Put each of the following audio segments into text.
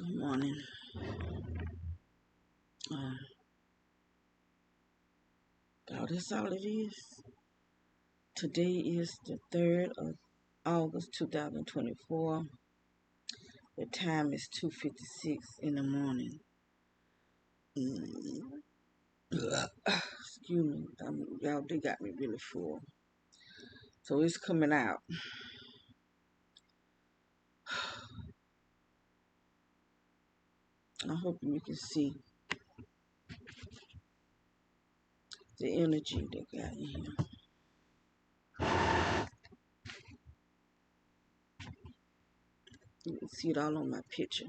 Good morning. That's all it is. Today is the 3rd of August 2024. The time is 2:56 in the morning. Excuse me. Y'all, they got me really full. So it's coming out. I hope you can see the energy they got in here. You can see it all on my picture.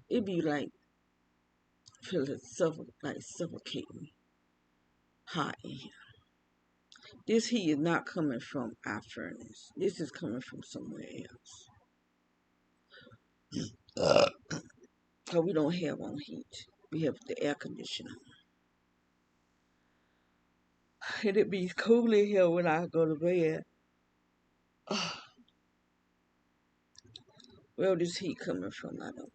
It be like feeling suffocating hot in here. This heat is not coming from our furnace. This is coming from somewhere else. Because we don't have on heat. We have the air conditioner. And it be cool in here when I go to bed. Where this heat coming from, I don't know.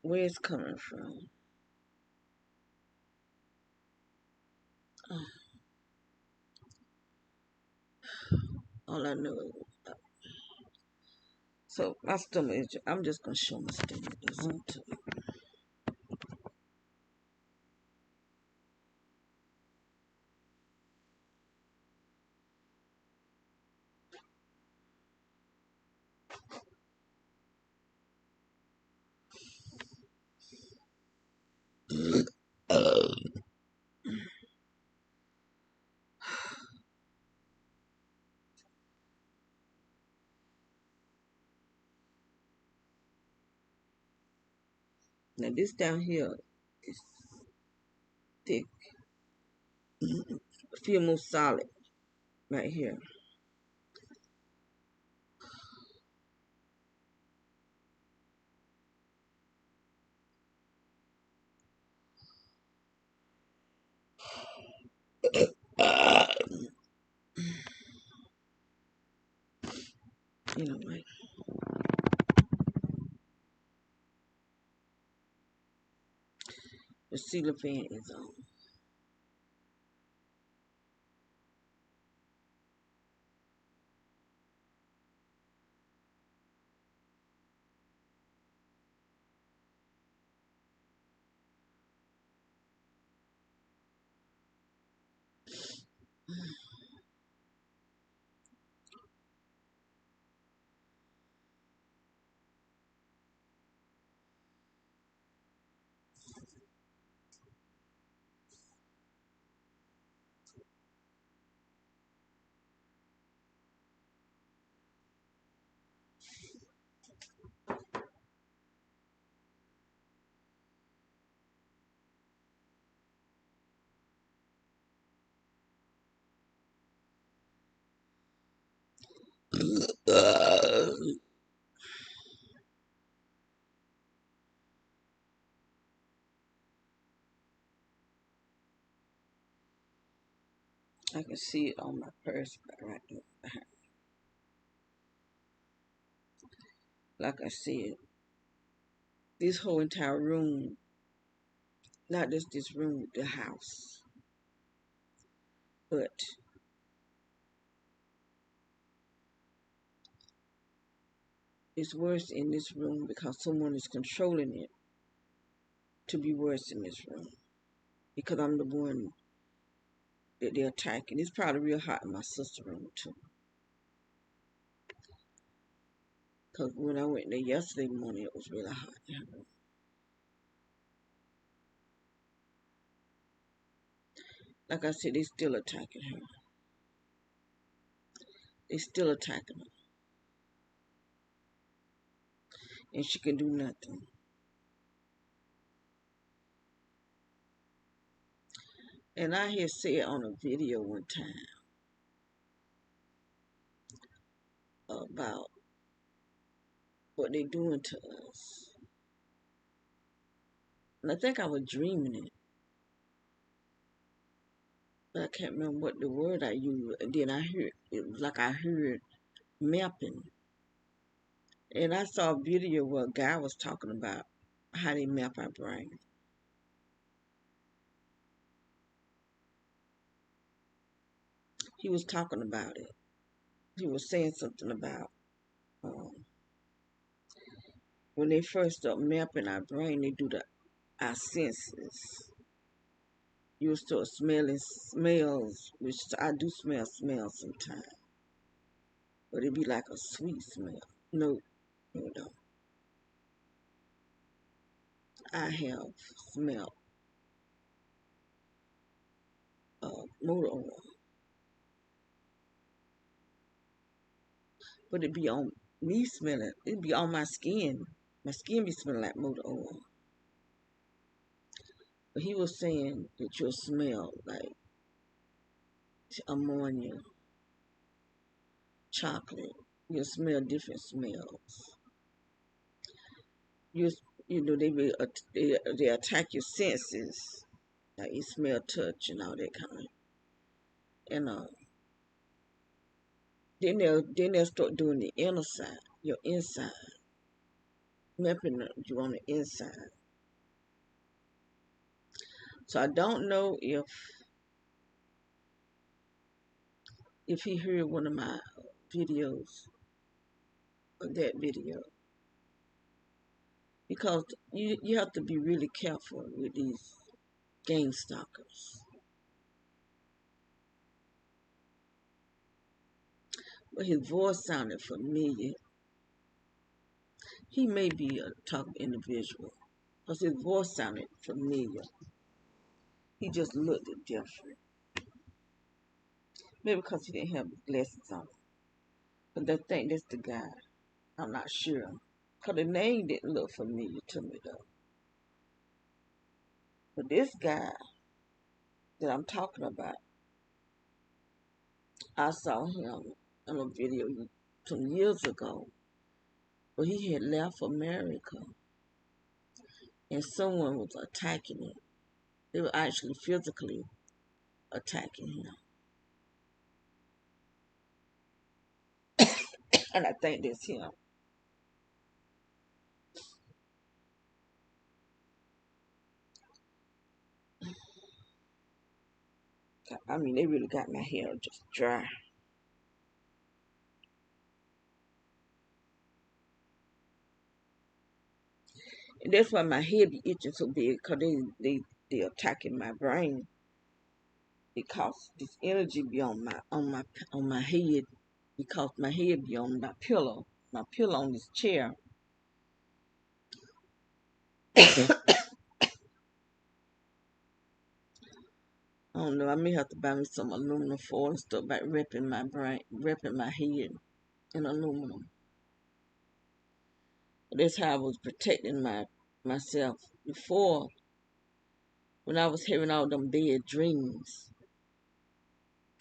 Where it's coming from. All I know is so my stomach is, I'm just going to show my stomach. Now this down here is thick. Feel more solid right here. Anyway. The ceiling fan is on. I can see it on my purse right there. Like I said, this whole entire room, not just this room, the house, but it's worse in this room because someone is controlling it to be worse in this room. Because I'm the one that they're attacking. It's probably real hot in my sister's room too. Because when I went there yesterday morning, it was really hot in her room. Like I said, they still attacking her. They still attacking her. And she can do nothing. And I hear say it on a video one time about what they doing to us. And I think I was dreaming it, but I can't remember what the word I used. And then I heard, it was like I heard mapping. And I saw a video where a guy was talking about how they map our brain. He was talking about it. He was saying something about um, when they first start mapping our brain, they do our senses. You start smelling smells, which I do smell smells sometimes, but it be like a sweet smell. No, no. I have smelled motor oil, but it be on me smelling. It be on my skin. My skin be smelling like motor oil. But he was saying that you'll smell like ammonia, chocolate. You'll smell different smells. You you know they attack your senses, like you smell, touch, and all that kind of. And then they'll start doing the inner side, your inside, mapping you on the inside. So I don't know if he heard one of my videos or that video, because you have to be really careful with these game stalkers. But his voice sounded familiar. He may be a tough individual because his voice sounded familiar. He just looked different. Maybe because he didn't have glasses on. But I think that's the guy. I'm not sure. Because the name didn't look familiar to me, though. But this guy that I'm talking about, I saw him in a video some years ago where he had left America and someone was attacking him. They were actually physically attacking him. And I think that's him. I mean, they really got my hair just dry. And that's why my head be itching so big, because they attacking my brain. Because this energy be on my head, because my head be on my pillow on this chair. I don't know. I may have to buy me some aluminum foil and stuff by wrapping my head in aluminum. That's how I was protecting myself before, when I was having all them bad dreams,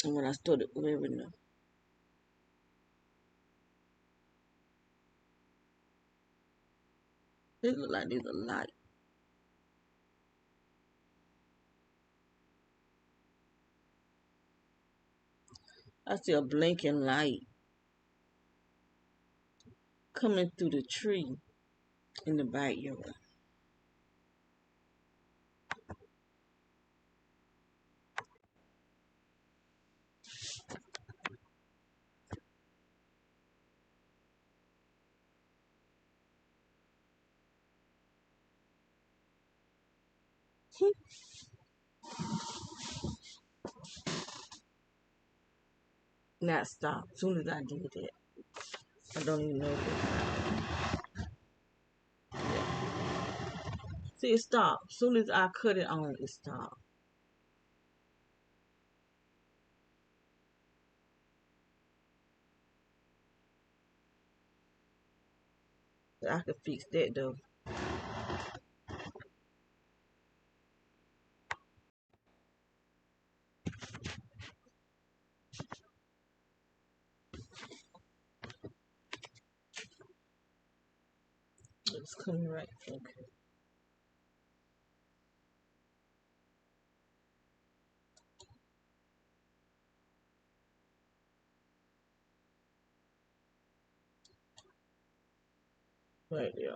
and when I started wearing them. They look like there's a light. I see a blinking light coming through the tree in the backyard. Not stop. As soon as I did that, I don't even know if it stopped. See, it stopped. As soon as I cut it on, it stopped. I could fix that though. It's coming right. Okay. Right there.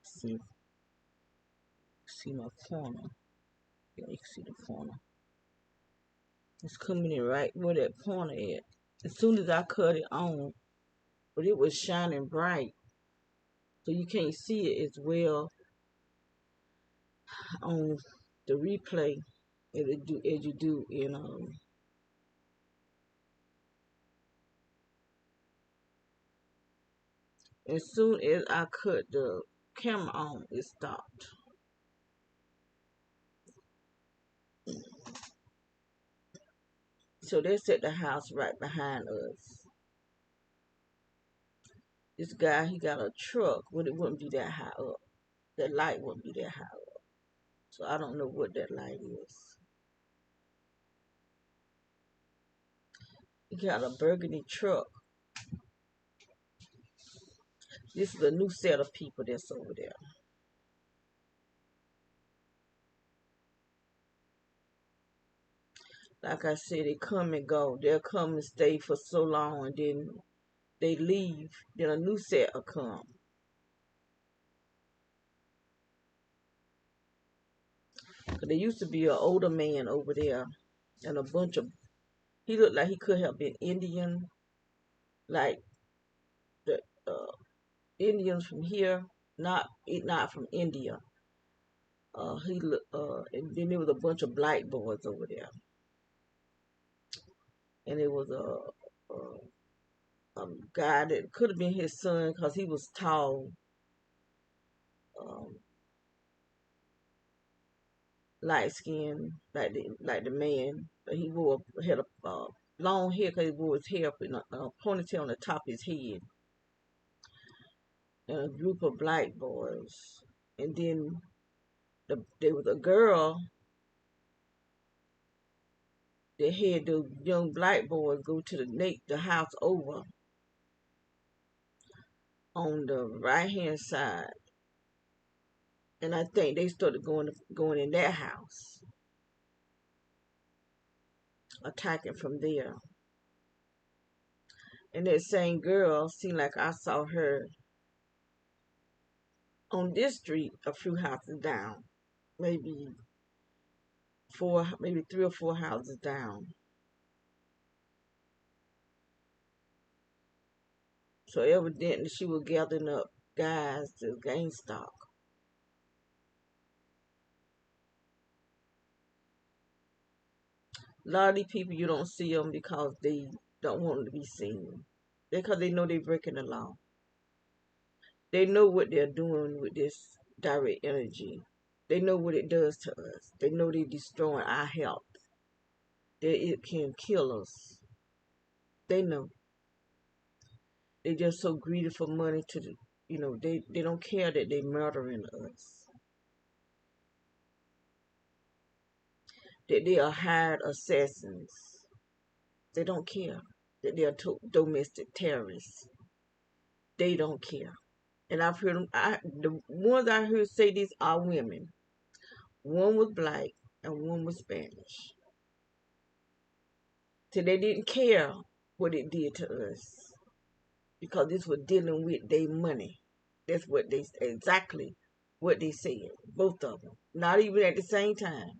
See, see my corner. Yeah, you can see the corner. It's coming in right where that corner is. As soon as I cut it on, but it was shining bright, so you can't see it as well on the replay as you do in As soon as I cut the camera on, it stopped. So that's at the house right behind us. This guy, he got a truck, but it wouldn't be that high up. That light wouldn't be that high up. So I don't know what that light is. He got a burgundy truck. This is a new set of people that's over there. Like I said, they come and go. They'll come and stay for so long, and then they leave. Then a new set will come. Cause there used to be an older man over there, and a bunch of. He looked like he could have been Indian, like the Indians from here, not from India. And then there was a bunch of black boys over there, and it was a guy that could have been his son because he was tall, um, light skinned, like the man. But he had a long hair because he wore his hair up in a ponytail on the top of his head, and a group of black boys, and then there was a girl that had the young black boys go to the house over on the right hand side, and I think they started going in that house, attacking from there. And that same girl seemed like I saw her on this street a few houses down, maybe maybe 3 or 4 houses down. So evidently she was gathering up guys to gain stock. A lot of these people, you don't see them because they don't want to be seen. Because they know they're breaking the law. They know what they're doing with this direct energy. They know what it does to us. They know they're destroying our health. That it can kill us. They know. They're just so greedy for money they don't care that they're murdering us. That they are hired assassins. They don't care that they are domestic terrorists. They don't care. And I've heard them. The ones I heard say this are women. One was black and one was Spanish. So they didn't care what it did to us because this was dealing with their money. That's exactly what they said. Both of them. Not even at the same time.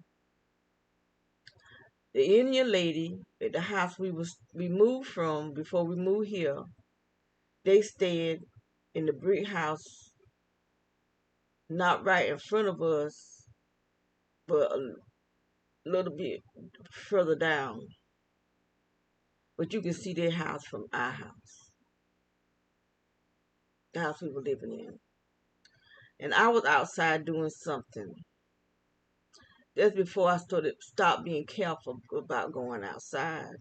The Indian lady at the house we moved from before we moved here, they stayed in the brick house, not right in front of us, but a little bit further down. But you can see their house from our house, the house we were living in. And I was outside doing something. That's before I stopped being careful about going outside.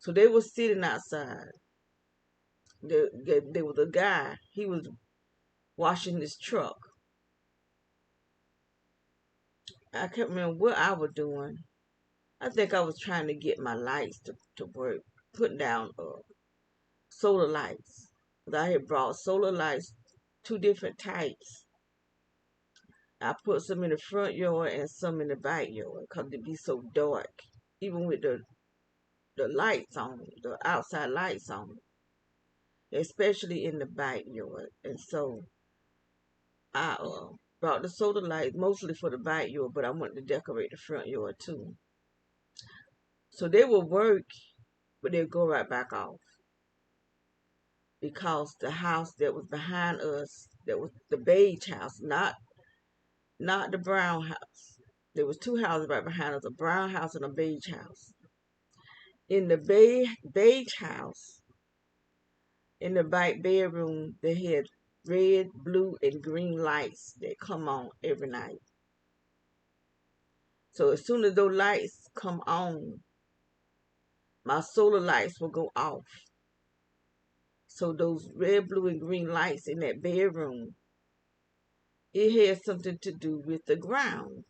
So they were sitting outside. There was a guy. He was washing his truck. I can't remember what I was doing. I think I was trying to get my lights to work. putting down solar lights. I had brought solar lights, two different types. I put some in the front yard and some in the backyard because it be so dark. Even with the lights on, the outside lights on, especially in the backyard. And so I brought the solar lights mostly for the backyard, but I wanted to decorate the front yard too. So they will work, but they'll go right back off because the house that was behind us, that was the beige house, not the brown house. There was two houses right behind us, a brown house and a beige house. In the beige house, in the back bedroom, they had red, blue, and green lights that come on every night. So as soon as those lights come on, my solar lights will go off. So those red, blue, and green lights in that bedroom, it has something to do with the ground.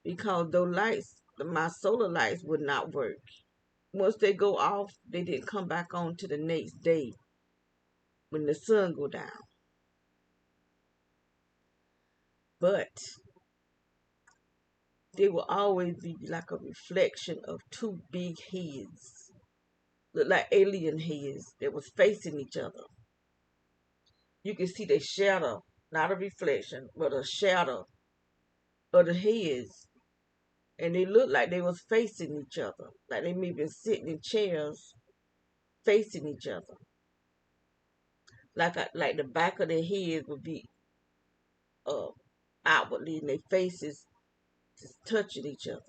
Because those lights, my solar lights, would not work. Once they go off, they didn't come back on to the next day when the sun go down. But they will always be like a reflection of two big heads, look like alien heads that was facing each other. You can see the shadow, not a reflection, but a shadow of the heads. And they looked like they was facing each other, like they may been sitting in chairs facing each other. Like the back of their heads would be uh, outwardly, and their faces just touching each other,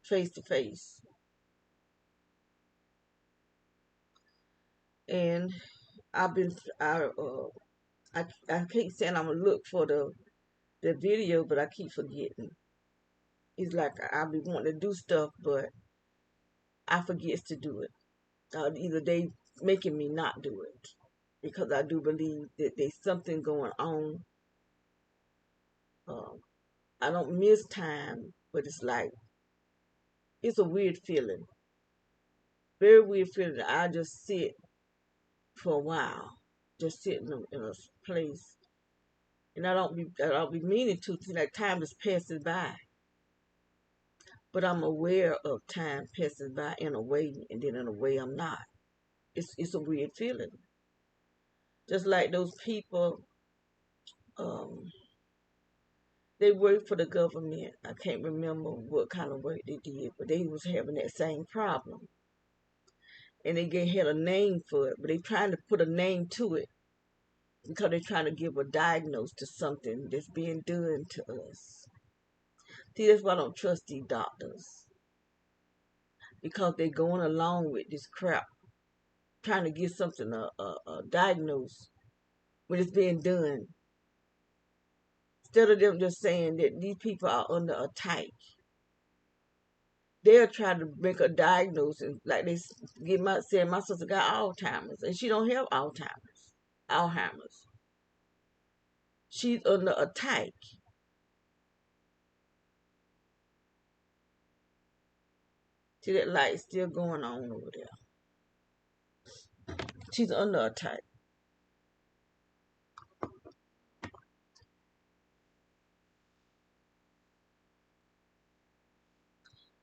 face to face. And I've been, I keep saying I'm gonna look for the video, but I keep forgetting. It's like I be wanting to do stuff, but I forgets to do it. Either they making me not do it because I do believe that there's something going on. Um, I don't miss time, but it's like it's a weird feeling, very weird feeling. I just sit for a while, just sit in a place, and I don't be meaning to. See, like time is passing by, but I'm aware of time passing by in a way, and then in a way I'm not. It's a weird feeling, just like those people. Um, they work for the government. I can't remember what kind of work they did, but they was having that same problem, and they had a name for it, but they trying to put a name to it because they're trying to give a diagnosis to something that's being done to us. See, that's why I don't trust these doctors, because they're going along with this crap, trying to get something a diagnose when it's being done. Instead of them just saying that these people are under attack, they're trying to make a diagnosis. Like they saying my sister got Alzheimer's, and she don't have Alzheimer's. She's under attack. See that light still going on over there. She's under attack.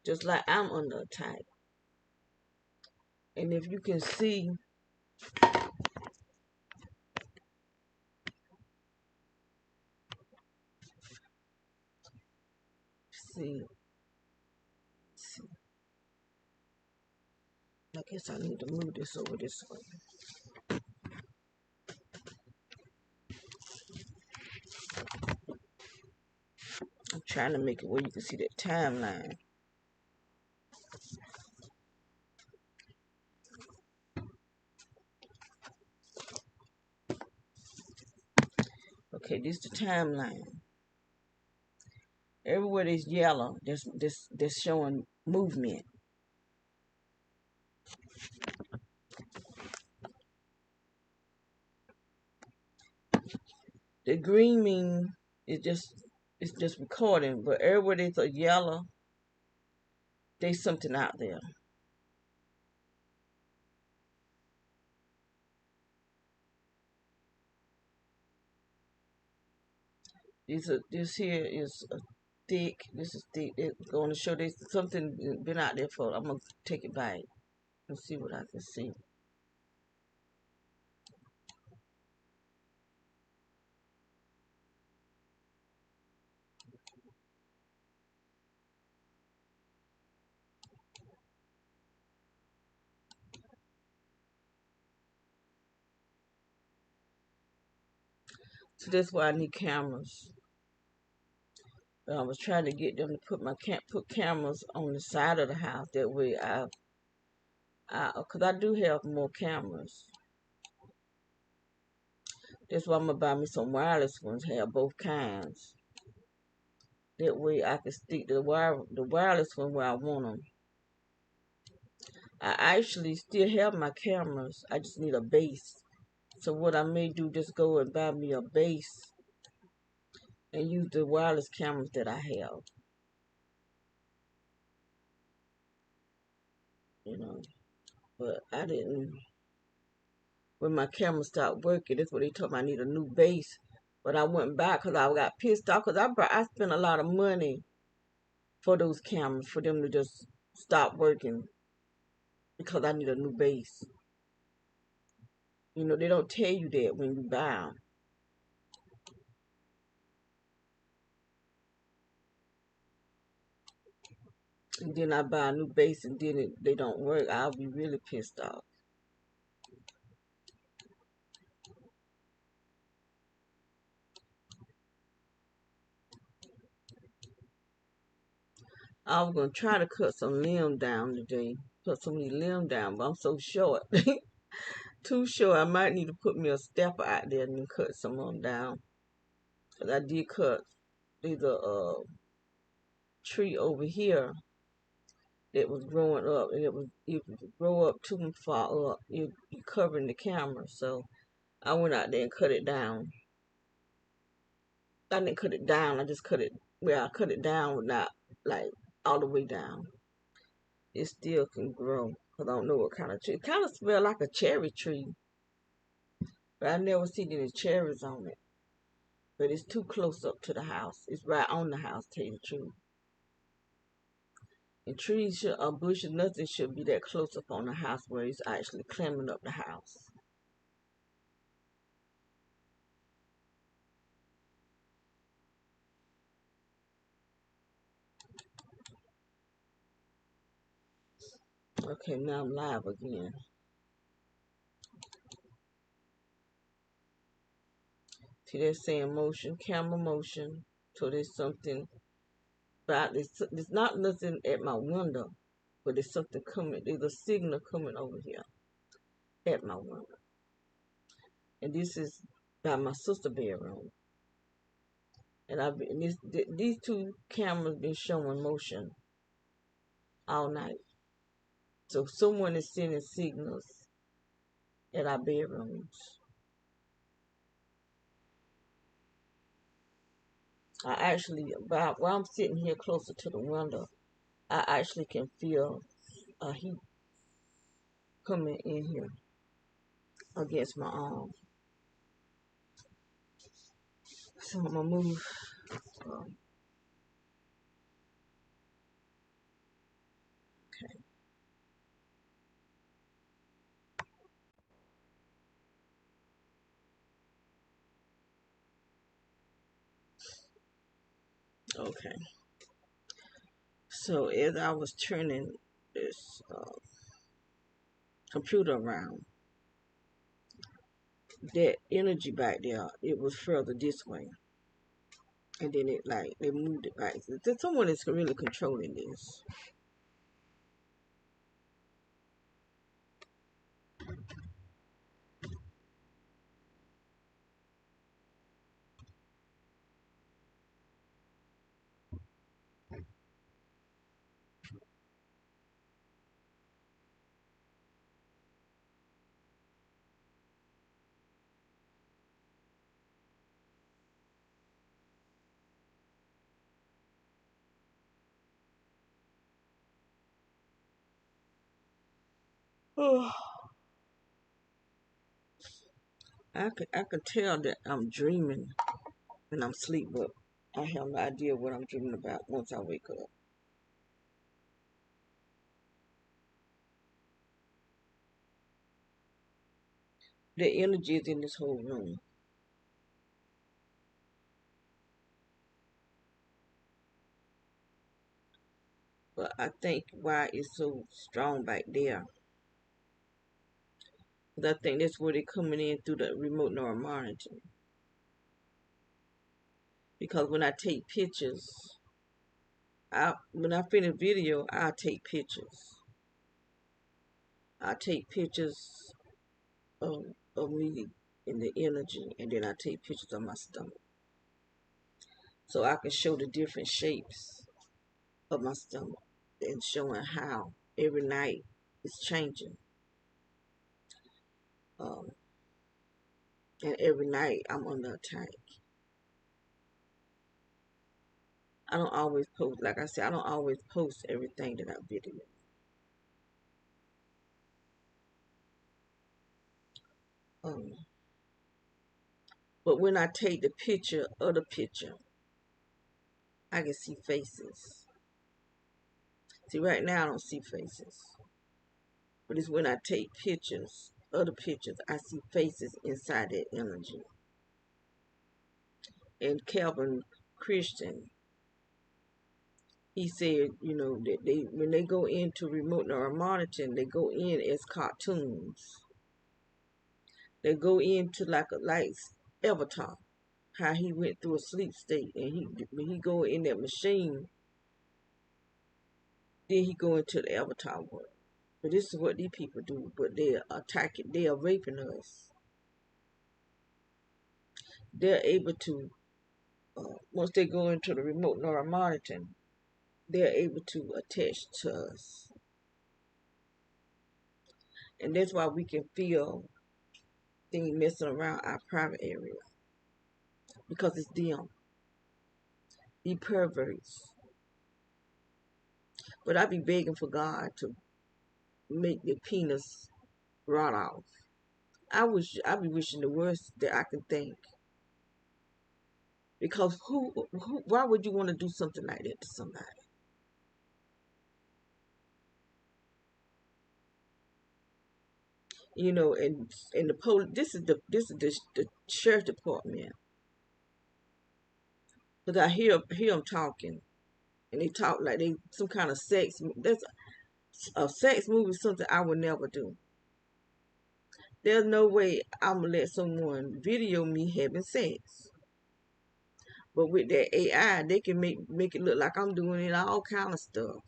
Just like I'm under attack. And if you can see, see, see. I guess I need to move this over this way. I'm trying to make it where you can see that timeline. Okay, this is the timeline. Everywhere there's yellow, that's showing movement. The green mean it's just recording, but everywhere there's a yellow, there's something out there. This here is a thick. This is thick. It's going to show there's something been out there for. I'm gonna take it back and see what I can see. So that's why I need cameras. I was trying to get them to put cameras on the side of the house. That way, cause I do have more cameras. That's why I'm gonna buy me some wireless ones. Have both kinds. That way, I can stick the wireless one where I want them. I actually still have my cameras. I just need a base. So what I may do, just go and buy me a base and use the wireless cameras that I have. You know, but I didn't. When my camera stopped working, that's what they told me I need a new base. But I went back because I got pissed off because I spent a lot of money for those cameras for them to just stop working because I need a new base. You know, they don't tell you that when you buy them. And then I buy a new base and then they don't work. I'll be really pissed off. I was going to try to cut some limb down today. Cut some of these limb down, but I'm so short. Too short. I might need to put me a stepper out there and cut some of them down. Because I did cut. There's a tree over here that was growing up, and if you grow up too far up, you're covering the camera. So I went out there and cut it down. I didn't cut it down. I just cut it. Well, I cut it down, but not like all the way down. It still can grow. Cause I don't know what kind of tree. It kind of smells like a cherry tree, but I never seen any cherries on it. But it's too close up to the house. It's right on the house. Tell you the truth. And trees should, a bush or nothing should be that close up on the house where it's actually climbing up the house. Okay, now I'm live again. See, they're saying motion, camera motion. So there's something about this. There's not nothing at my window, but there's something coming. There's a signal coming over here at my window. And this is by my sister's bedroom. And these two cameras been showing motion all night. So someone is sending signals at our bedrooms. I actually, while I'm sitting here closer to the window, I actually can feel a heat coming in here against my arm. So I'm gonna move. Um, okay. Okay. So as I was turning this computer around, that energy back there, it was further this way. And then they moved it back. Someone is really controlling this. I could tell that I'm dreaming when I'm asleep, but I have no idea what I'm dreaming about once I wake up. The energy is in this whole room. But I think why it's so strong back there. Because I think that's where they're coming in through the remote neural monitoring. Because when I take pictures, when I finish video, I'll take pictures. I take pictures of, of me in the energy, and then I take pictures of my stomach. So I can show the different shapes of my stomach and showing how every night it's changing. Um, and every night I'm under attack. I don't always post, like I said, I don't always post everything that I video. Um, but when I take the picture of the picture, I can see faces. See, right now I don't see faces. But it's when I take pictures, other pictures, I see faces inside that energy. And Calvin Christian, he said, that when they go into remote neural monitoring, they go in as cartoons. They go into like Avatar, how he went through a sleep state, and when he go in that machine, then he go into the Avatar world. But this is what these people do. But they are attacking, they are raping us. They're able to, once they go into the remote neural monitoring, they're able to attach to us. And that's why we can feel things messing around our private area. Because it's them, the perverts. But I be begging for God to make the penis rot off. I be wishing the worst that I can think. Because why would you want to do something like that to somebody? And the police. This is the sheriff department. Because I hear them talking, and they talk like they some kind of sex. That's a sex movie. Something I would never do. There's no way I'm gonna let someone video me having sex. But with that AI, they can make it look like I'm doing it all kind of stuff.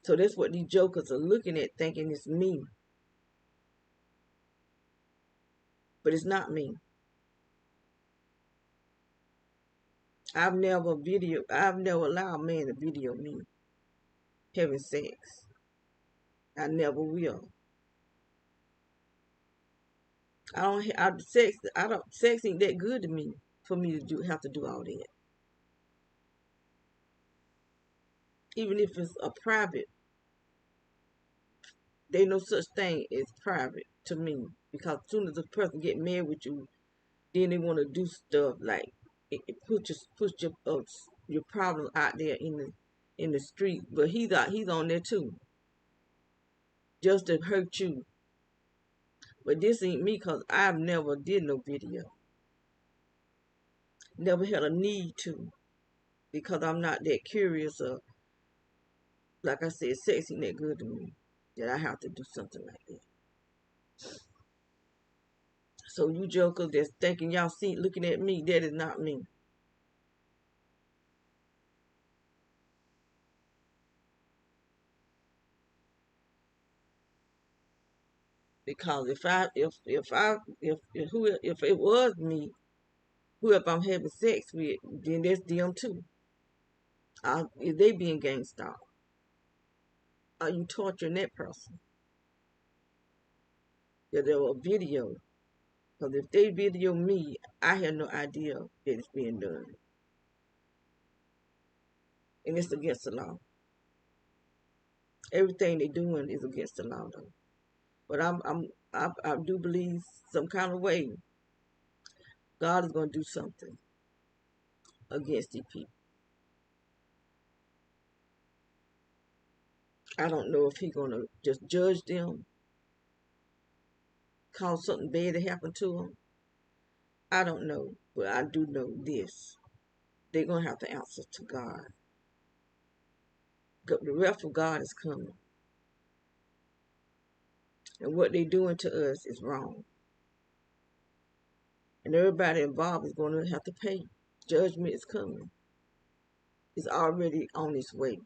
So that's what these jokers are looking at, thinking it's me. But it's not me. I've never allowed a man to video me having sex. I never will. Sex ain't that good to me for me to have to do all that. Even if it's a private, there ain't no such thing as private to me. Because as soon as a person get mad with you, then they want to do stuff like put your problem out there in the street. But he's on there too, just to hurt you. But this ain't me, cause I've never did no video, never had a need to, because I'm not that curious. Like I said, sex ain't that good to me that I have to do something like that. So you jokers that's thinking y'all see looking at me, that is not me. Because if it was me, whoever I'm having sex with, then that's them too. If they being gangsta, are you torturing that person? That there were video. Because if they video me, I have no idea that it's being done. And it's against the law. Everything they doing is against the law though. But I do believe some kind of way God is gonna do something. against these people. I don't know if he's gonna just judge them, cause something bad to happen to them. I don't know, but I do know this: they're gonna have to answer to God. The wrath of God is coming, and what they're doing to us is wrong. And everybody involved is going to have to pay. Judgment is coming. It's already on its way.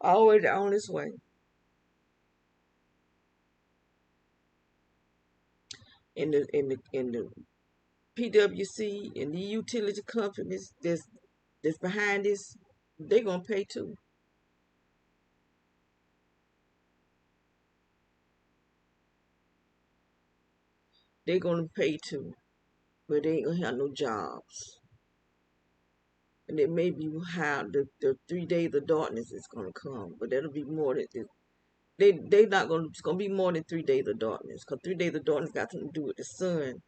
Already on its way. In the PWC and the utility companies that's behind this, they're gonna pay too. They're gonna pay too, but they ain't gonna have no jobs. And it may be how the 3 days of darkness is gonna come, but that'll be more than they not gonna it's gonna be more than 3 days of darkness, because 3 days of darkness got something to do with the sun.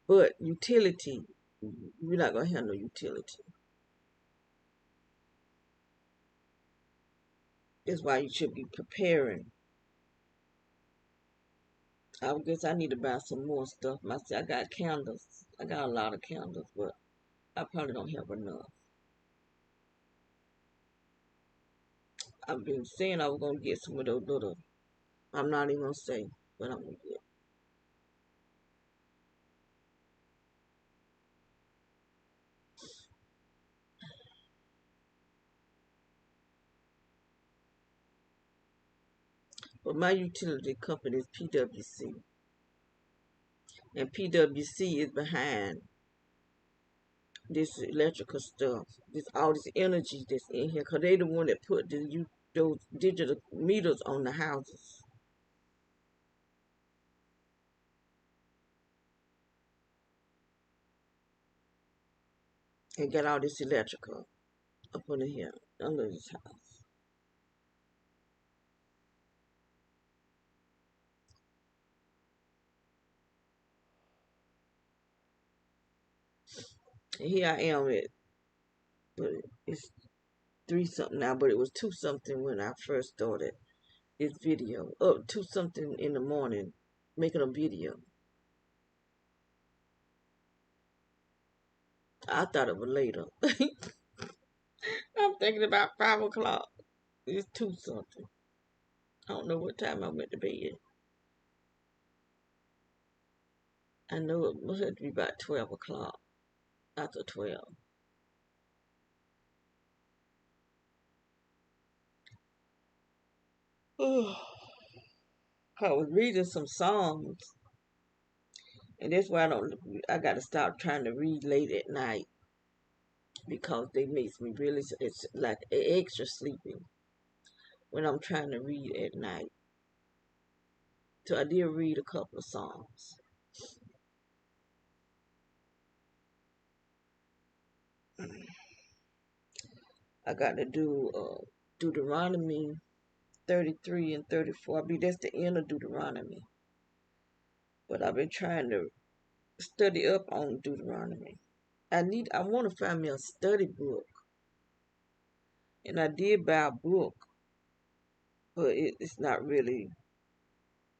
But utility, we're not gonna have no utility. That's why you should be preparing. I guess I need to buy some more stuff myself. I got candles. I got a lot of candles, but I probably don't have enough. I've been saying I was gonna get some of those little. I'm not even gonna say what I'm gonna get. But my utility company is PWC, and PWC is behind this electrical stuff, this all this energy that's in here, cause they the one that put those digital meters on the houses and got all this electrical up under here under this house. And here I am at, but it's 3 something now, but it was 2 something when I first started this video. Up 2 something in the morning, making a video. I thought it was later. I'm thinking about 5 o'clock. It's 2 something. I don't know what time I went to bed. I know it must have to be about 12 o'clock. After 12. I was reading some Psalms, and that's why I got to stop trying to read late at night, because they makes me really, it's like extra sleepy when I'm trying to read at night. So I did read a couple of Psalms. I got to do Deuteronomy 33 and 34. I mean, that's the end of Deuteronomy. But I've been trying to study up on Deuteronomy. I want to find me a study book. And I did buy a book, but it's not really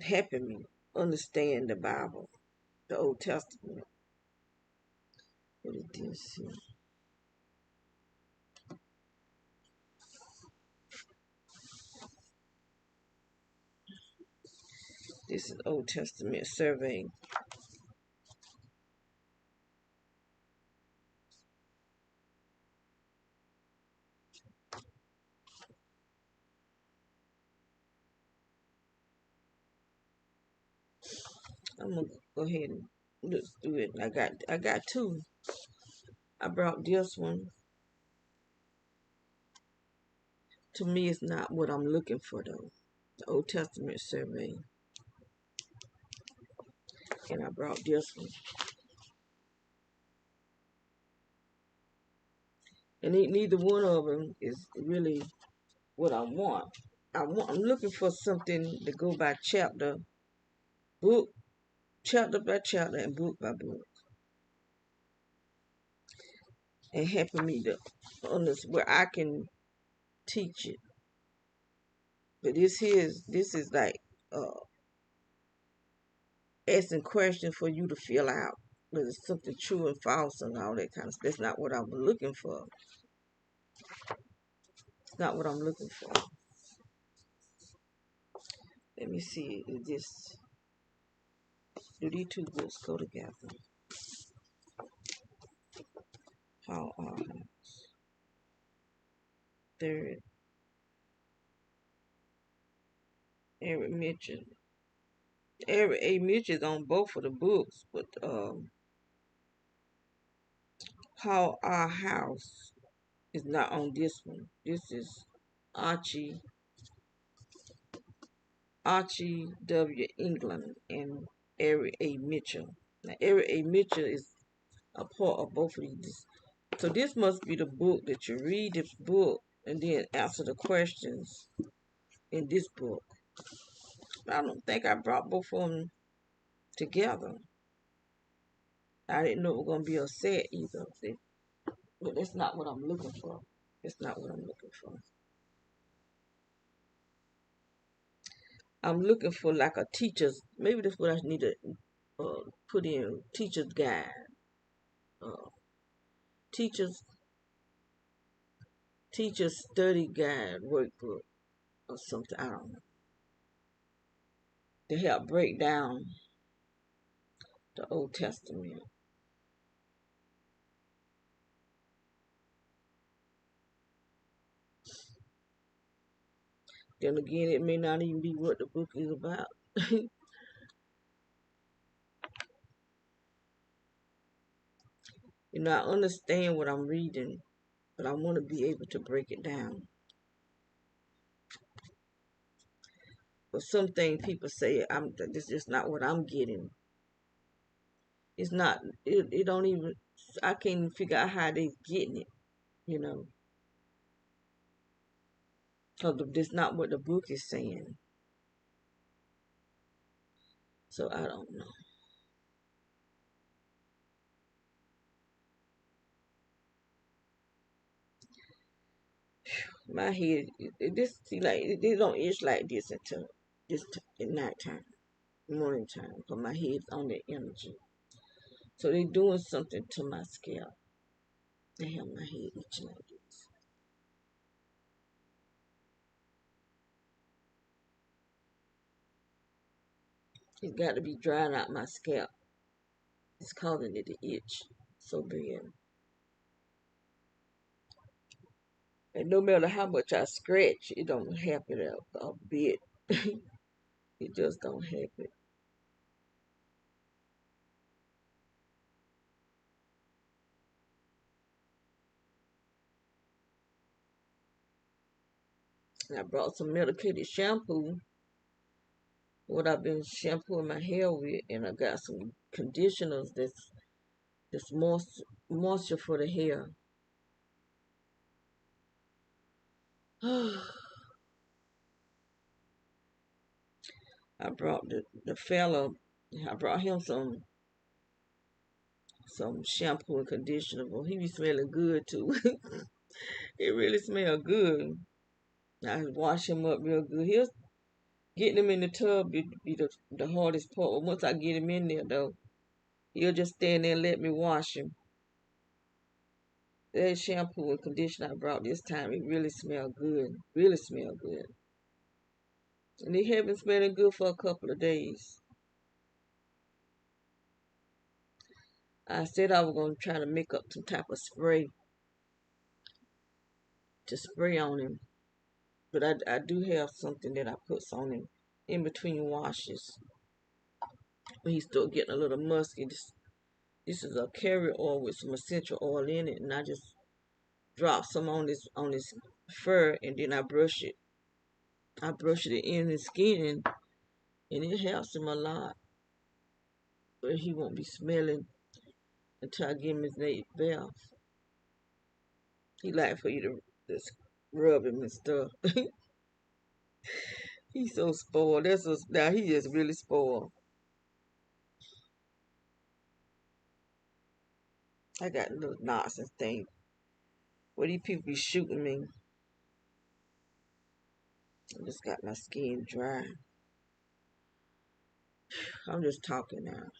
helping me understand the Bible, the Old Testament. What is this here? This is Old Testament survey. I'm gonna go ahead and let's do it. I got two. I brought this one. To me, it's not what I'm looking for though. The Old Testament survey, and I brought this one. And neither one of them is really what I want. I'm looking for something to go by book, chapter by chapter, and book by book, and helping me to understand where I can teach it. But this is like uh, asking questions for you to fill out, whether it's something true and false and all that kind of stuff. That's not what I'm looking for. It's not what I'm looking for. Let me see. Do these two books go together? How are third Eric Mitchell? Eric A. Mitchell is on both of the books, but How Our House is not on this one. This is Archie W. England and Eric A. Mitchell. Now Eric A. Mitchell is a part of both of these. So this must be the book that you read this book and then answer the questions in this book. I don't think I brought both of them together. I didn't know it was going to be a set either. But that's not what I'm looking for. That's not what I'm looking for. I'm looking for like a teacher's, maybe that's what I need to put in, teacher's guide. Uh, teacher's teacher's study guide workbook or something. I don't know. To help break down the Old Testament. Then again, it may not even be what the book is about. I understand what I'm reading, but I want to be able to break it down. But some things people say, this is just not what I'm getting. It's not, it don't even, I can't even figure out how they getting it, you know. Because that's not what the book is saying. So I don't know. My head, they don't itch like this until this at night time, morning time, because my head's on the energy. So they doing something to my scalp. They have my head itching like this. It's got to be drying out my scalp. It's causing it to itch so bad. And no matter how much I scratch, it don't help it a bit. It just don't help it. And I brought some medicated shampoo, what I've been shampooing my hair with, and I got some conditioners that's moisture for the hair. I brought the fella, I brought him some shampoo and conditioner. Well, he be smelling good too. It really smell good. I wash him up real good. Getting him in the tub be the hardest part. But once I get him in there though, he'll just stand there and let me wash him. That shampoo and conditioner I brought this time, it really smell good. Really smell good. And it had been smelling good for a couple of days. I said I was going to try to make up some type of spray to spray on him. But I do have something that I put on him in between washes. When he start getting a little musky, this is a carrier oil with some essential oil in it, and I just drop some on his fur, and then I brush it. I brush it in his skin, and it helps him a lot. But he won't be smelling until I give him his native bath. He like for you to just rub him and stuff. He's so spoiled. Now he is really spoiled. I got little knots and things. Where these people be shooting me. I just got my skin dry. I'm just talking now.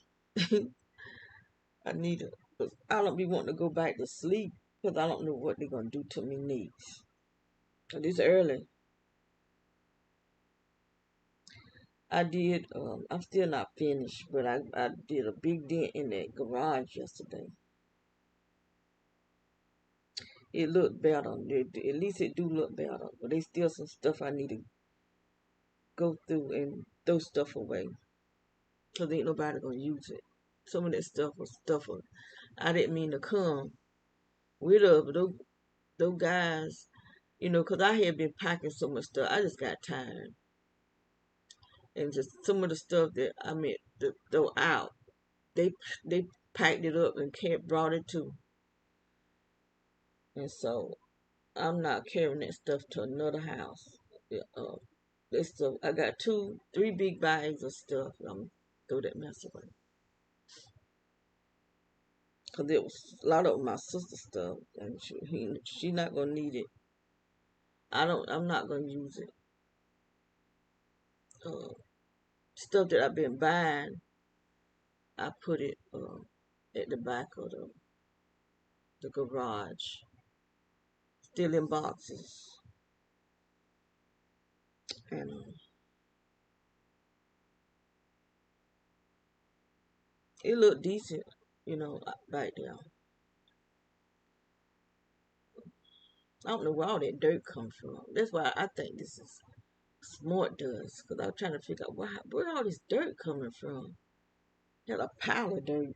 I need to, cause I don't be wanting to go back to sleep because I don't know what they're gonna do to me next. Cause it's early. I did. I'm still not finished, but I did a big dent in that garage yesterday. It looked better. At least it do look better. But there's still some stuff I need to go through and throw stuff away. Cause ain't nobody gonna use it. Some of that stuff was stuff I didn't mean to come rid of. Those guys, cause I had been packing so much stuff. I just got tired. And just some of the stuff that I meant to throw out, they they packed it up and brought it to. And so I'm not carrying that stuff to another house. Yeah, that stuff I got 3 big bags of stuff. I'm throw that mess away. Cause it was a lot of my sister's stuff, and she not gonna need it. I'm not gonna use it. Uh, Stuff that I've been buying, I put it at the back of the garage, still in boxes, and it looked decent, back there. I don't know where all that dirt comes from. That's why I think this is smart does, because I'm trying to figure out where all this dirt coming from. Got a pile of dirt.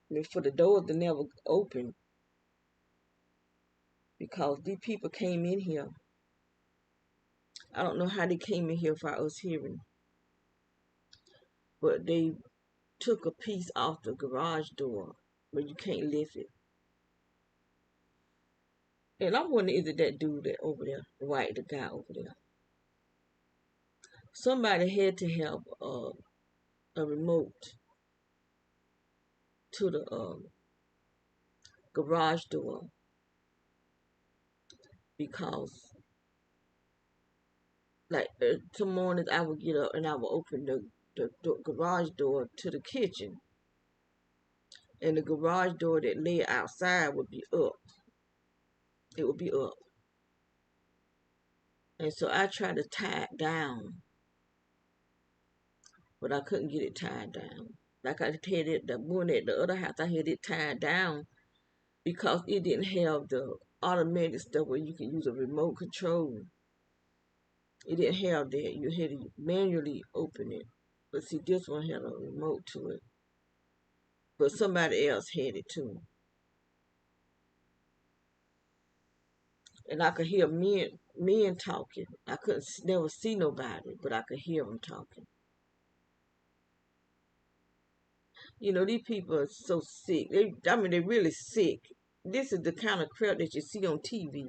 And for the doors to never open because these people came in here. I don't know how they came in here without us hearing, but they took a piece off the garage door, but you can't lift it. And I'm wondering, is it that dude that over there, the guy over there? Somebody had to have a remote to the garage door because, like, some mornings I would get up and I would open the garage door to the kitchen, and the garage door that lay outside would be up. It would be up. And so I tried to tie it down, but I couldn't get it tied down. Like I had it, the one at the other house, I had it tied down because it didn't have the automatic stuff where you can use a remote control. It didn't have that. You had to manually open it. But see, this one had a remote to it. But somebody else had it too. And I could hear men talking. I couldn't never see nobody, but I could hear them talking. These people are so sick. They're really sick. This is the kind of crap that you see on TV.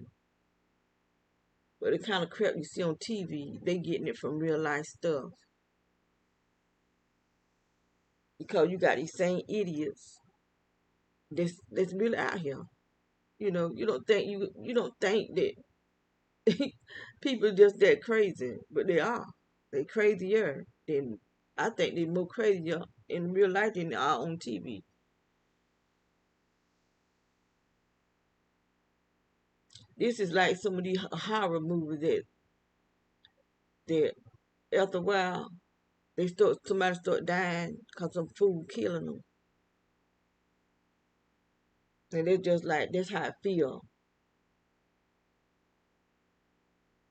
But the kind of crap you see on TV, they getting it from real life stuff. Because you got these same idiots that's really out here. You don't think that people just that crazy, but they are. They crazier than I think they're more crazier in real life than they are on TV. This is like some of these horror movies that after a while somebody start dying because some fool killing them, and they're just like that's how it feel.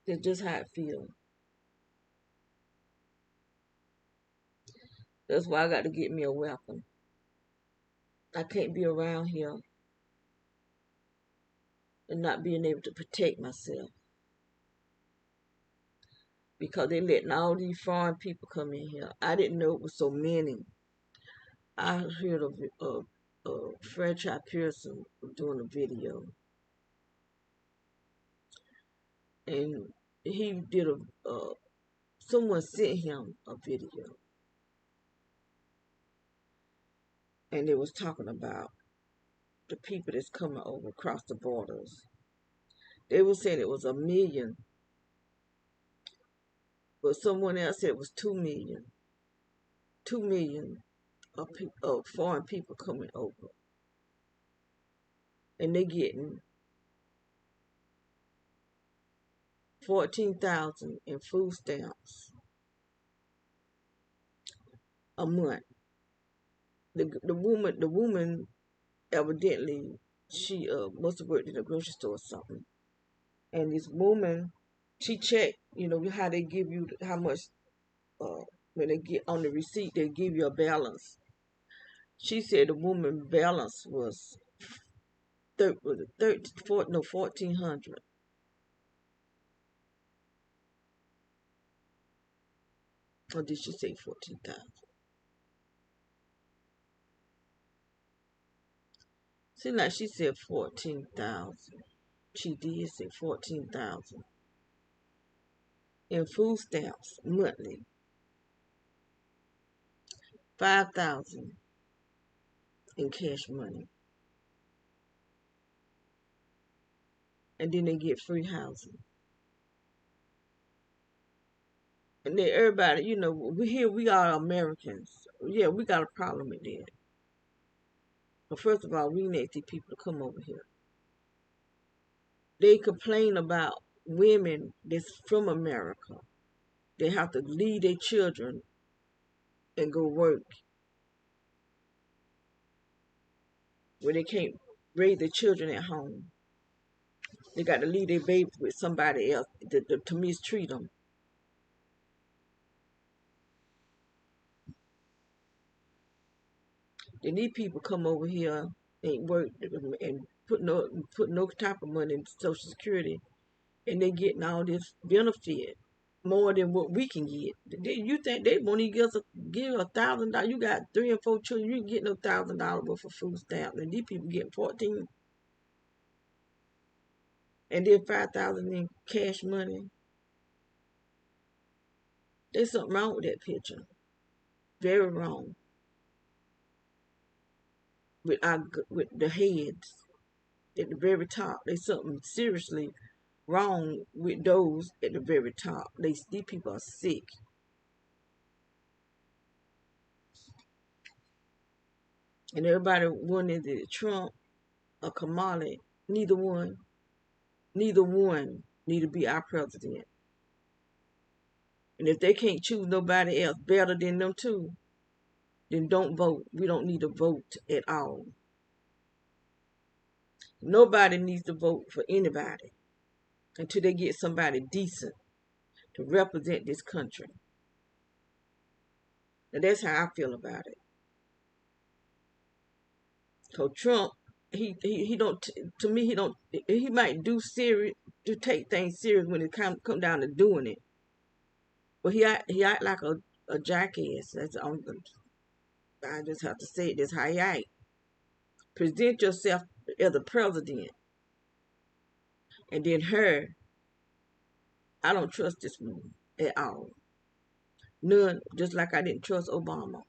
That's just how it feel. That's why I got to get me a weapon. I can't be around here and not being able to protect myself because they letting all these foreign people come in here. I didn't know it was so many. I heard of, uh, uh, Fred Pearson doing a video, and he did someone sent him a video, and it was talking about the people that's coming over across the borders. They were saying it was 1 million, but someone else said it was 2 million. 2 million of foreign people coming over, and they getting 14,000 in food stamps a month. The woman evidently she must have worked in a grocery store or something. And this woman, she checked, how they give you how much when they get on the receipt, they give you a balance. She said the woman balance was 1,400. Or did she say 14,000? Seemed like she said 14,000. She did say 14,000 in food stamps monthly. 5,000 in cash money. And then they get free housing. And then everybody, we are Americans. Yeah, we got a problem with that. But first of all, we need these people to come over here. They complain about women that's from America. They have to leave their children and go work where they can't raise their children at home. They got to leave their babies with somebody else to mistreat them. They need people come over here and work and put no type of money in Social Security, and they getting all this benefit more than what we can get. You think they won't even give $1,000? You got 3 and 4 children, you can get no $1,000 worth of food stamps, and these people getting 14, and then 5,000 in cash money. There's something wrong with that picture. Very wrong. With the heads at the very top, there's something seriously wrong with those at the very top. These people are sick. And everybody wanted that Trump or Kamala. Neither one need to be our president. And if they can't choose nobody else better than them two, then don't vote. We don't need to vote at all. Nobody needs to vote for anybody until they get somebody decent to represent this country. And that's how I feel about it. So Trump, he don't, to me, he might do take things serious when it come down to doing it. But he act like a jackass. I just have to say it. That's how he act. Present yourself as a president. And then I don't trust this woman at all. None, just like I didn't trust Obama.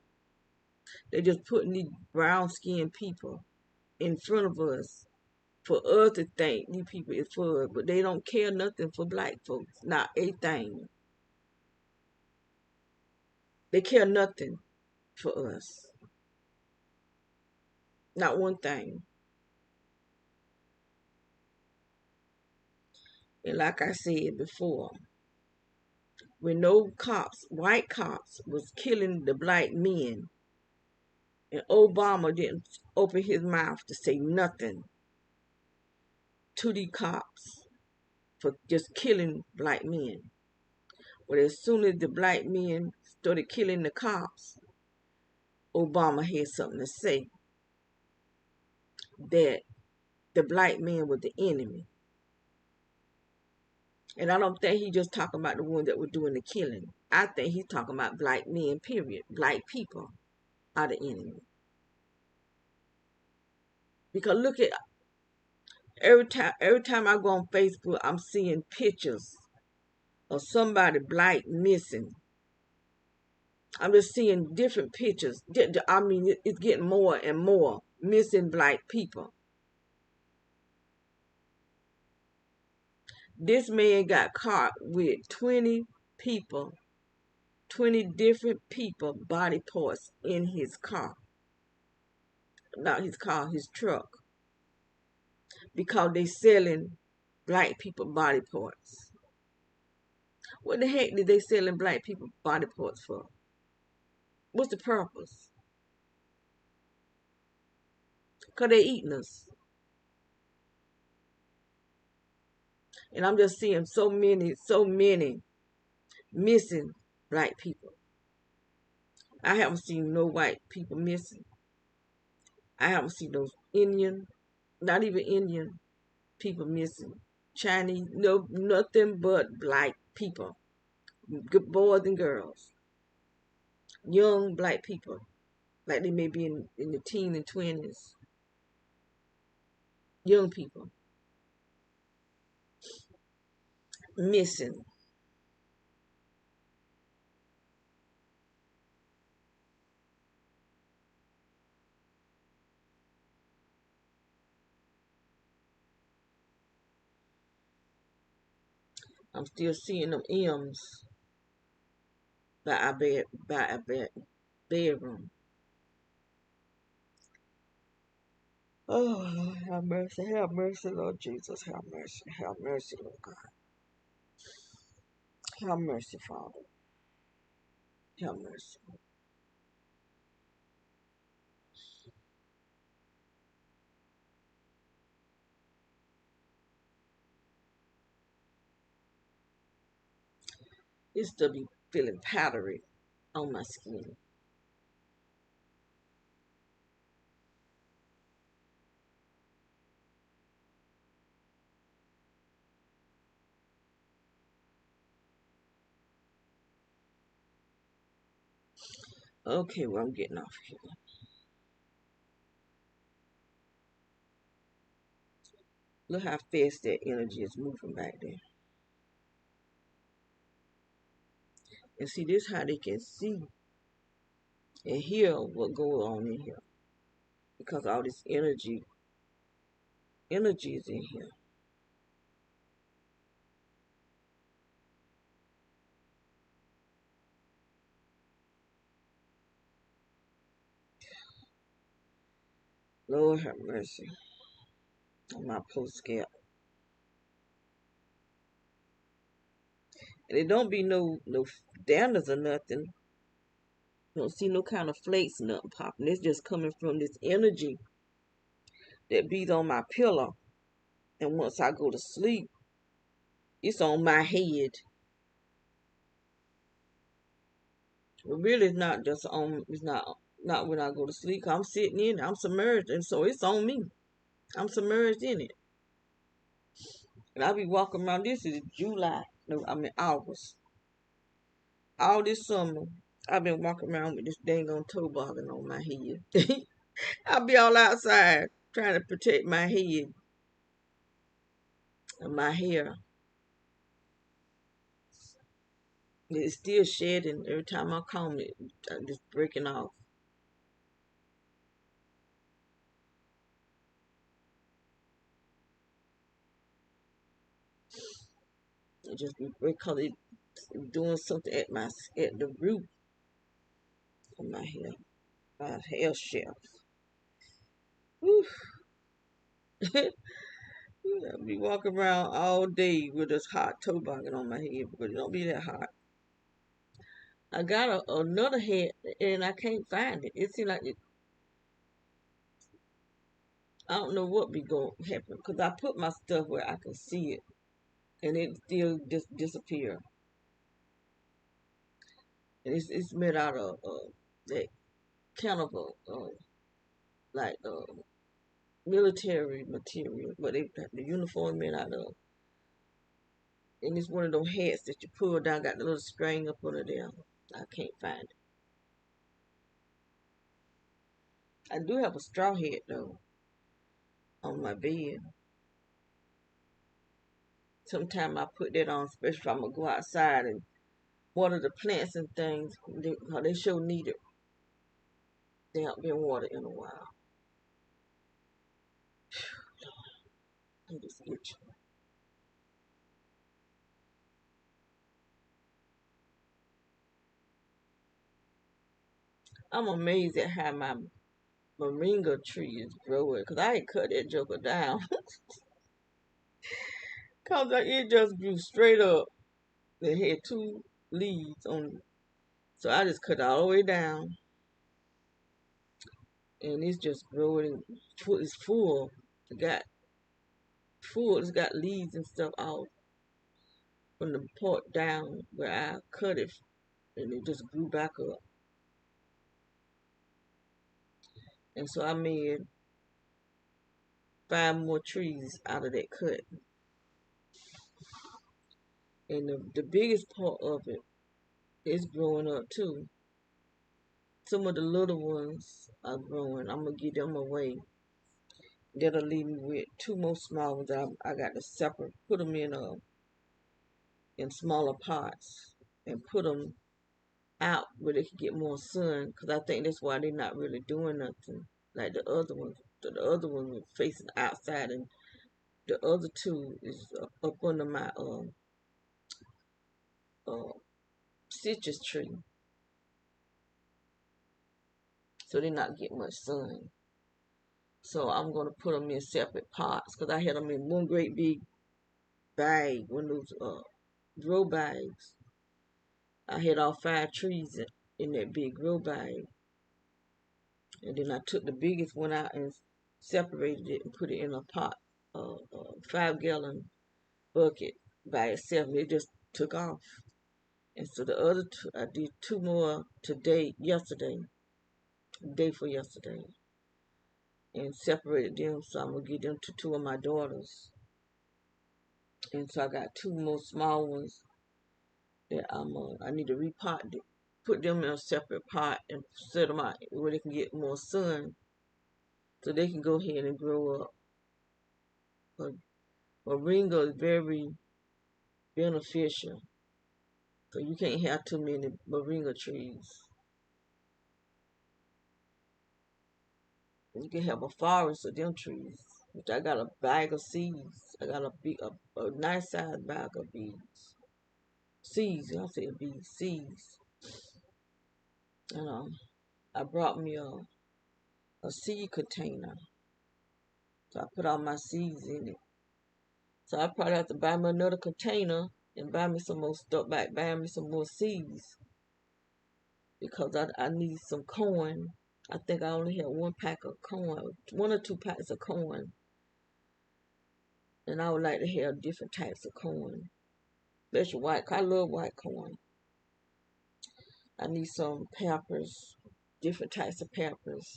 They just putting these brown-skinned people in front of us for us to think these people is for us, but they don't care nothing for black folks. Not a thing. They care nothing for us. Not one thing. And like I said before, when no white cops, was killing the black men, and Obama didn't open his mouth to say nothing to the cops for just killing black men. But as soon as the black men started killing the cops, Obama had something to say that the black man was the enemy. And I don't think he just talking about the ones that were doing the killing. I think he's talking about black men, period. Black people are the enemy. Because look at Every time I go on Facebook, I'm seeing pictures of somebody black missing. I'm just seeing different pictures. I mean, it's getting more and more missing black people. This man got caught with 20 people, 20 different people body parts in his car. Not his car, his truck. Because they selling black people body parts. What the heck did they selling black people body parts for? What's the purpose? Because they eating us. And I'm just seeing so many missing black people. I haven't seen no white people missing. I haven't seen those Indian, not even Indian people missing. Chinese, no, nothing but black people. Good boys and girls. Young black people. Like they may be in the teens and 20s. Young people. Missing. I'm still seeing them M's by our bedroom. Oh, have mercy, Lord Jesus, have mercy, Lord God, have mercy, Father, have mercy. It's to be feeling powdery on my skin. Okay, well, I'm getting off here. Look how fast that energy is moving back there. And see, this how they can see and hear what goes on in here. Because all this energy is in here. Lord have mercy on my post scalp. And it don't be no damage or nothing. You don't see no kind of flakes, nothing popping. It's just coming from this energy that beats on my pillow. And once I go to sleep, it's on my head. But really, it's not just on. It's not when I go to sleep. I'm sitting in. I'm submerged, and so it's on me. I'm submerged in it. And I be walking around. This is July. No, I mean August. All this summer, I've been walking around with this dang on toboggan on my head. I'll be all outside trying to protect my head and my hair. It's still shedding every time I comb it. I'm just breaking off. It just be because it's doing something at the root of my hair, my hair shaft. Whew. I be walking around all day with this hot toboggan on my head, but it don't be that hot. I got another hat and I can't find it. It seems like I don't know what be going to happen because I put my stuff where I can see it and it still just disappear. And it's made out of that kind of like military material, but the uniform made out of. And it's one of those hats that you pull down, got the little string up under there. I can't find it. I do have a straw hat though on my bed. Sometimes I put that on, especially if I'm gonna go outside and water the plants and things. They sure need it. They haven't been watered in a while. I'm just itching. I'm amazed at how my moringa tree is growing, because I ain't cut that joker down. Because it just grew straight up. It had two leaves on it. So I just cut it all the way down. And it's just growing. It's full. It got full. It's got leaves and stuff out from the part down where I cut it. And it just grew back up. And so I made 5 more trees out of that cut. And the biggest part of it is growing up too. Some of the little ones are growing. I'm going to give them away. That'll leave me with 2 more small ones. I got to separate, put them in smaller pots and put them out where they can get more sun. Because I think that's why they're not really doing nothing like the other ones. The other one was facing outside, and the other two is up under my uh, citrus tree. So they're not getting much sun. So I'm going to put them in separate pots because I had them in one great big bag, one of those grow bags. I had all 5 trees in that big grow bag. And then I took the biggest one out and separated it and put it in a pot, a 5-gallon bucket by itself. And it just took off. And so the other two, I did 2 more yesterday, day for yesterday, and separated them. So I'm going to give them to 2 of my daughters. And so I got 2 more small ones that I need to repot, put them in a separate pot and set them out where they can get more sun so they can go ahead and grow up. But moringa is very beneficial. So you can't have too many moringa trees. You can have a forest of them trees. Which I got a bag of seeds. I got a nice sized bag of beads. Seeds, I say beads, seeds. And I brought me a seed container. So I put all my seeds in it. So I probably have to buy me another container and buy me some more stuff back, buy me some more seeds. Because I need some corn. I think I only have 1 pack of corn, 1 or 2 packs of corn. And I would like to have different types of corn. Especially white, I love white corn. I need some peppers, different types of peppers.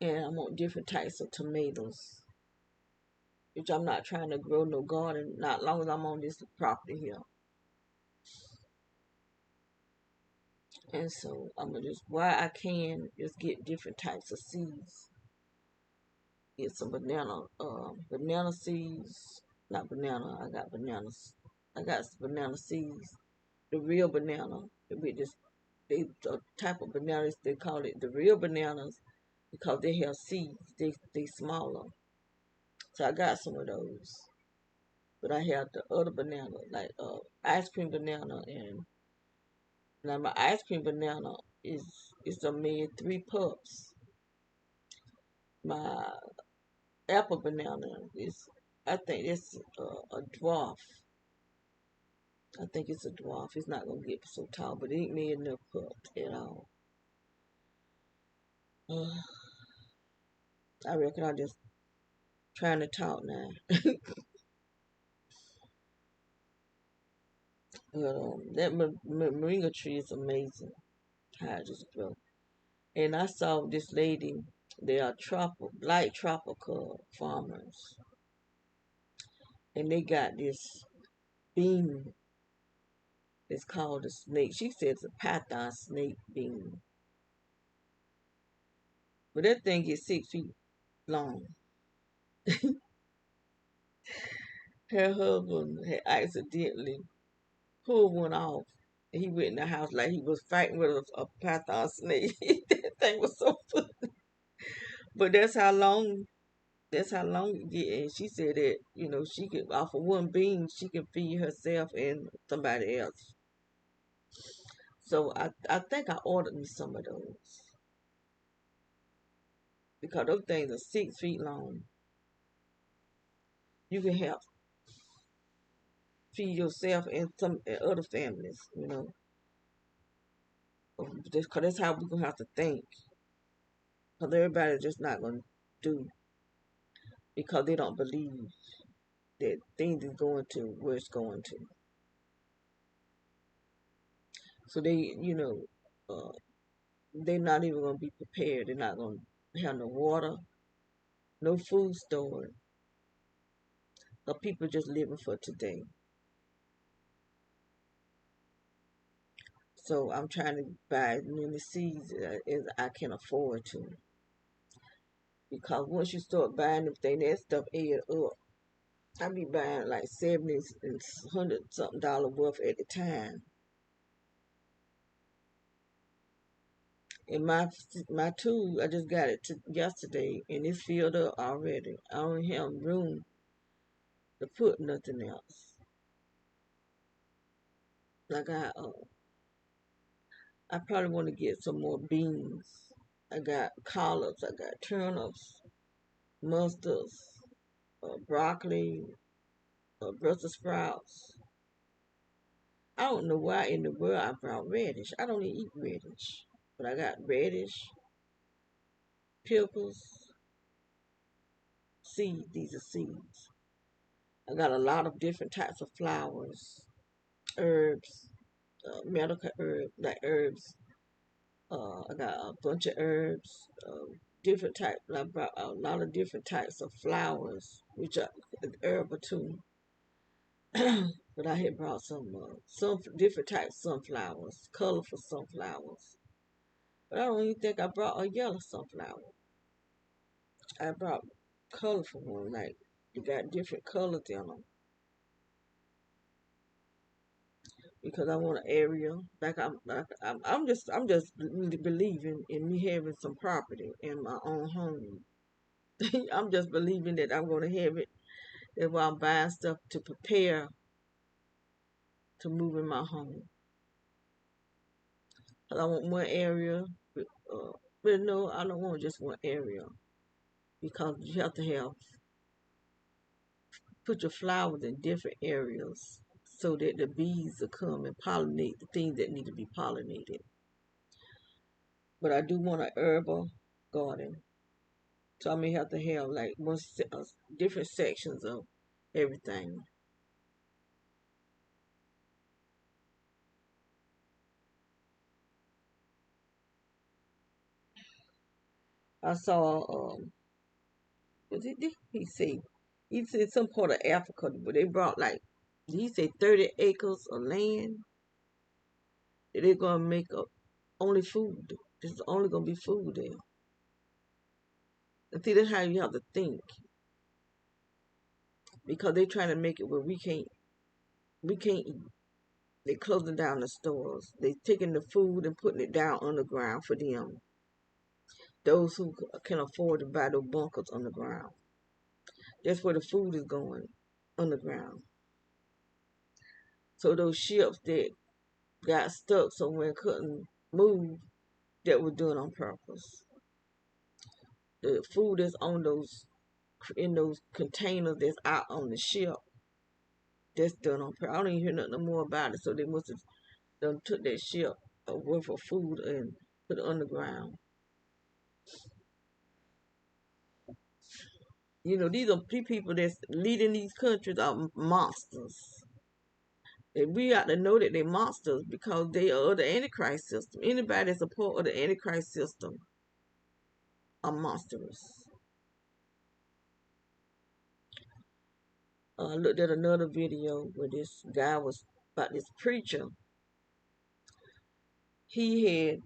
And I want different types of tomatoes. Which I'm not trying to grow no garden, not long as I'm on this property here. And so I'm gonna just, while I can, just get different types of seeds. Get some banana seeds. Not banana, I got bananas. I got banana seeds. The real banana. The type of bananas, they call it the real bananas because they have seeds. They smaller. So I got some of those. But I have the other banana, like ice cream banana, and now my ice cream banana is a made 3 pups. My apple banana is, I think it's a dwarf. I think it's a dwarf. It's not gonna get so tall, but it ain't made enough pups at all. I reckon I'm just trying to talk now. But that moringa tree is amazing. How it just grow. And I saw this lady. They are light tropical farmers, and they got this bean. It's called a snake. She said it's a python snake bean. But that thing is 6 feet long. Her husband had accidentally pulled one off. And he went in the house like he was fighting with a python snake. That thing was so funny. But that's how long it get. And she said that, she could, off of one bean, she can feed herself and somebody else. So I think I ordered me some of those because those things are 6 feet long. You can help feed yourself and some and other families. Just because that's how we're going to have to think. Because everybody's just not going to do because they don't believe that things is going to where it's going to. So uh, they're not even going to be prepared. They're not going to have no water, no food stored. But people just living for today. So I'm trying to buy as many seeds as I can afford to. Because once you start buying everything, that stuff add up. I be buying like 70 and $100 something worth at a time. And my tool, I just got it yesterday, and it's filled up already. I don't have room to put nothing else. Like I probably want to get some more beans. I got collards, I got turnips, mustards, broccoli, Brussels sprouts. I don't know why in the world I brought radish. I don't even eat radish. But I got radish, pickles, seeds. These are seeds. I got a lot of different types of flowers, herbs, medical herbs, like herbs. I got a bunch of herbs, different types. I brought a lot of different types of flowers, which are herbal too. But I had brought some different types of sunflowers, colorful sunflowers. But I don't even think I brought a yellow sunflower. I brought colorful ones, like they got different colors in them. Because I want an area. I'm just really believing in me having some property in my own home. I'm just believing that I'm going to have it. That's why I'm buying stuff to prepare to move in my home. 'Cause I want one area, uh, but no, I don't want just one area because you have to put your flowers in different areas so that the bees will come and pollinate the things that need to be pollinated. But I do want an herbal garden. So I may have to have like different sections of everything. I saw was it he said some part of Africa but they brought like he said 30 acres of land that they're gonna make up only food. There's only gonna be food there. And see that's how you have to think. Because they're trying to make it where we can't eat. They're closing down the stores. They're taking the food and putting it down underground for them. Those who can afford to buy those bunkers underground. That's where the food is going, underground. So those ships that got stuck somewhere and couldn't move, that were done on purpose. The food that's on those in those containers that's out on the ship, that's done on purpose. I don't even hear nothing more about it. So they must have done took that ship worth of food and put it underground. These are people that's leading these countries are monsters. And we got to know that they're monsters because they are the Antichrist system. Anybody that's a part of the Antichrist system are monstrous. I looked at another video where this guy was about this preacher. He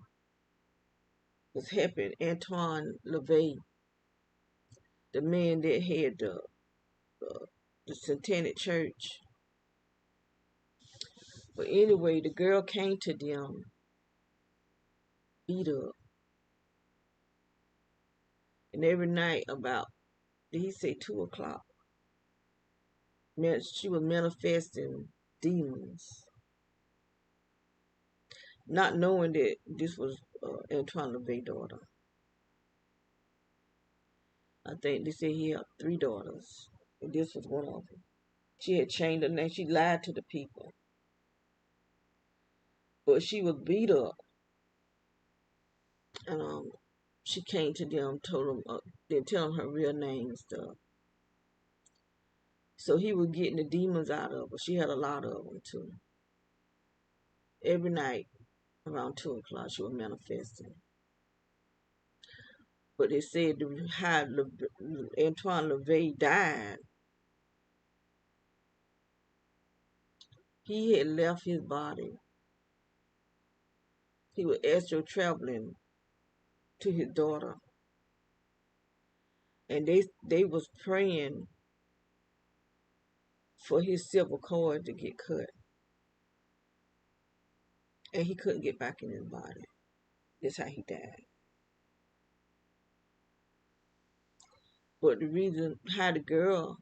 was helping Antoine LaVey, the man that had the satanic church. But anyway, the girl came to them beat up. And every night about, did he say 2 o'clock, she was manifesting demons. Not knowing that this was Antoine LaVey's daughter. I think they said he had 3 daughters. And this was one of them. She had changed her name. She lied to the people. But she was beat up. And she came to them, told them, didn't tell them her real name and stuff. So he was getting the demons out of her. She had a lot of them too. Every night around 2 o'clock she was manifesting. But they said how Antoine LaVey died, he had left his body. He was astral traveling to his daughter. And they was praying for his silver cord to get cut. And he couldn't get back in his body. That's how he died. But the reason how the girl,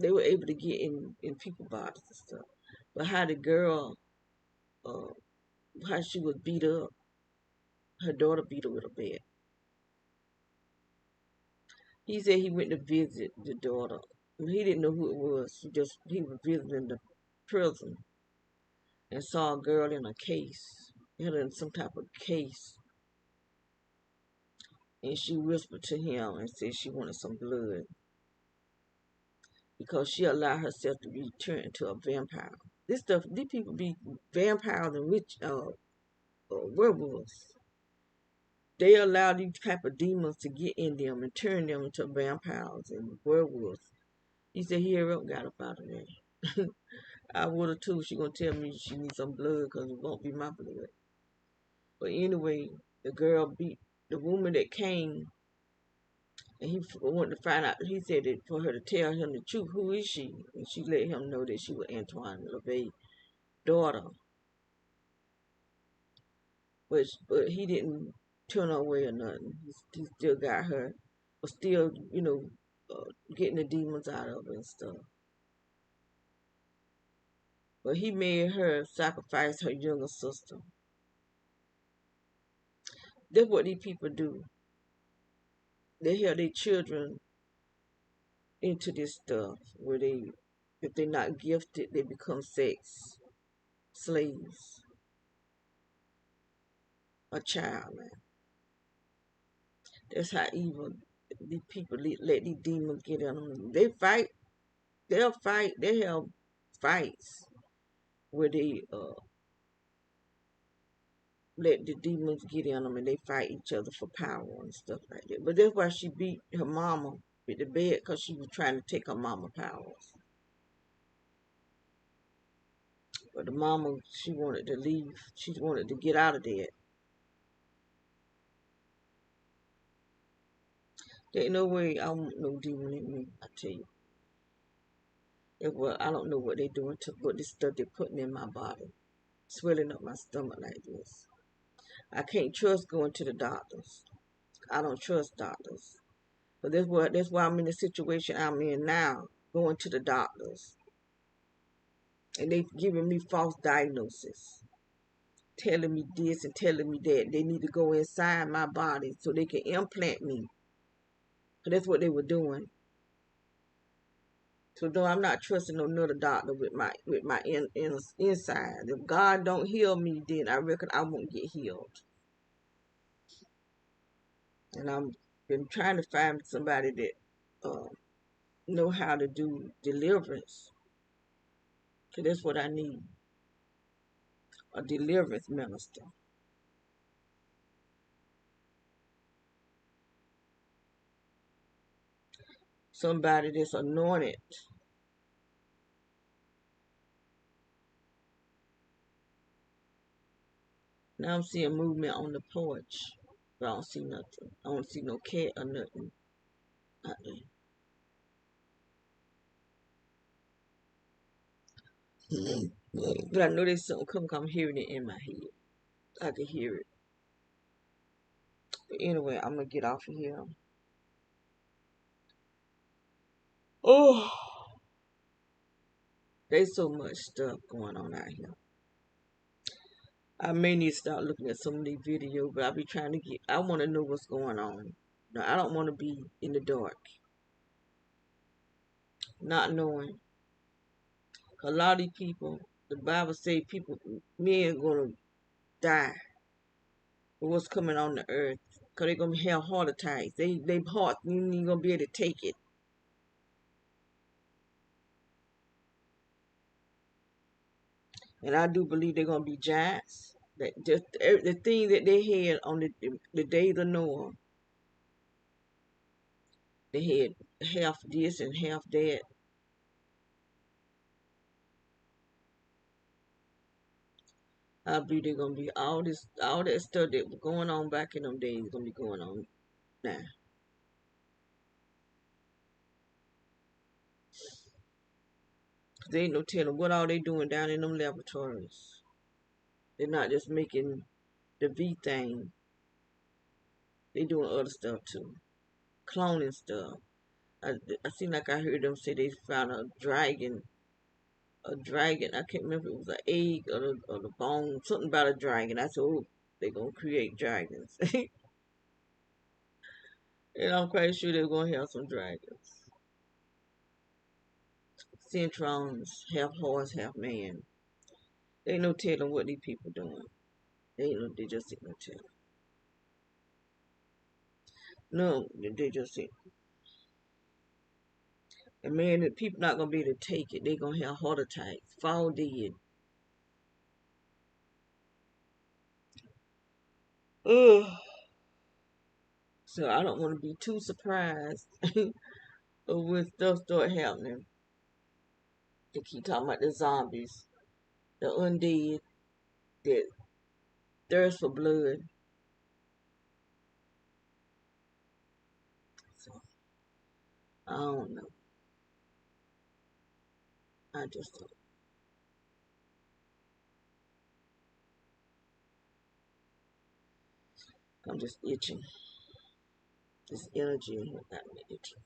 they were able to get in people's bodies and stuff. But how the girl, how she was beat up, her daughter beat her with a bed. He said he went to visit the daughter. He didn't know who it was. He was visiting the prison and saw a girl in a case. Had her in some type of case. And she whispered to him and said she wanted some blood. Because she allowed herself to be turned into a vampire. These people be vampires and werewolves. They allow these type of demons to get in them and turn them into vampires and werewolves. He said he got up out of there. I would have too. She gonna tell me she needs some blood because it won't be my blood. But anyway, the girl beat the woman that came, and he wanted to find out. He said that for her to tell him the truth, who is she? And she let him know that she was Antoine LaVey's daughter. But he didn't turn her away or nothing. He still got her, but still, getting the demons out of her and stuff. But he made her sacrifice her younger sister. That's what these people do. They have their children into this stuff where if they're not gifted, they become sex slaves. A child, man. That's how evil these people let these demons get in them. They fight. They'll fight. They have fights where they let the demons get in them and they fight each other for power and stuff like that. But that's why she beat her mama with the bed, because she was trying to take her mama powers. But the mama, she wanted to leave. She wanted to get out of there. There ain't no way I want no demon in me, I tell you. Well, I don't know what they're doing to put this stuff they're putting in my body. Swelling up my stomach like this. I can't trust going to the doctors. I don't trust doctors. But that's why I'm in the situation I'm in now, going to the doctors. And they giving me false diagnosis. Telling me this and telling me that. They need to go inside my body so they can implant me. So that's what they were doing. So no, I'm not trusting another doctor with my inside. If God don't heal me, then I reckon I won't get healed. And I'm been trying to find somebody that know how to do deliverance. So that's what I need. A deliverance minister. Somebody that's anointed. Now I'm seeing movement on the porch. But I don't see nothing. I don't see no cat or nothing. out there. But I know there's something coming. I'm hearing it in my head. I can hear it. But anyway, I'm gonna get off of here. Oh, there's so much stuff going on out here. I may need to start looking at some of these videos, but I'll be trying to get. I want to know what's going on. No, I don't want to be in the dark, not knowing. A lot of these people, the Bible say people, men gonna die for what's coming on the earth, cause they're gonna have heart attacks. They heart, you ain't gonna be able to take it. And I do believe they're gonna be giants. That just the thing that they had on the days of Noah, they had half this and half that. I believe they're gonna be all that stuff that was going on back in them days gonna be going on now. There ain't no telling what all they doing down in them laboratories. They're not just making the V thing. They doing other stuff too, cloning stuff. I seem like I heard them say they found a dragon. I can't remember if it was an egg or the bone, something about a dragon. I said, oh, they gonna create dragons. And I'm quite sure they're gonna have some dragons. Centrons, half horse, half man. They ain't no telling what these people doing. They just ain't no telling. No, they just ain't. And man, the people not gonna be able to take it. They gonna have heart attacks, fall dead. Ugh. So I don't want to be too surprised when stuff start happening. They keep talking about the zombies, the undead that thirst for blood. So I don't know. I just don't. I'm just itching. This energy in here got me itching.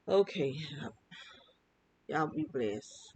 Okay, y'all be blessed.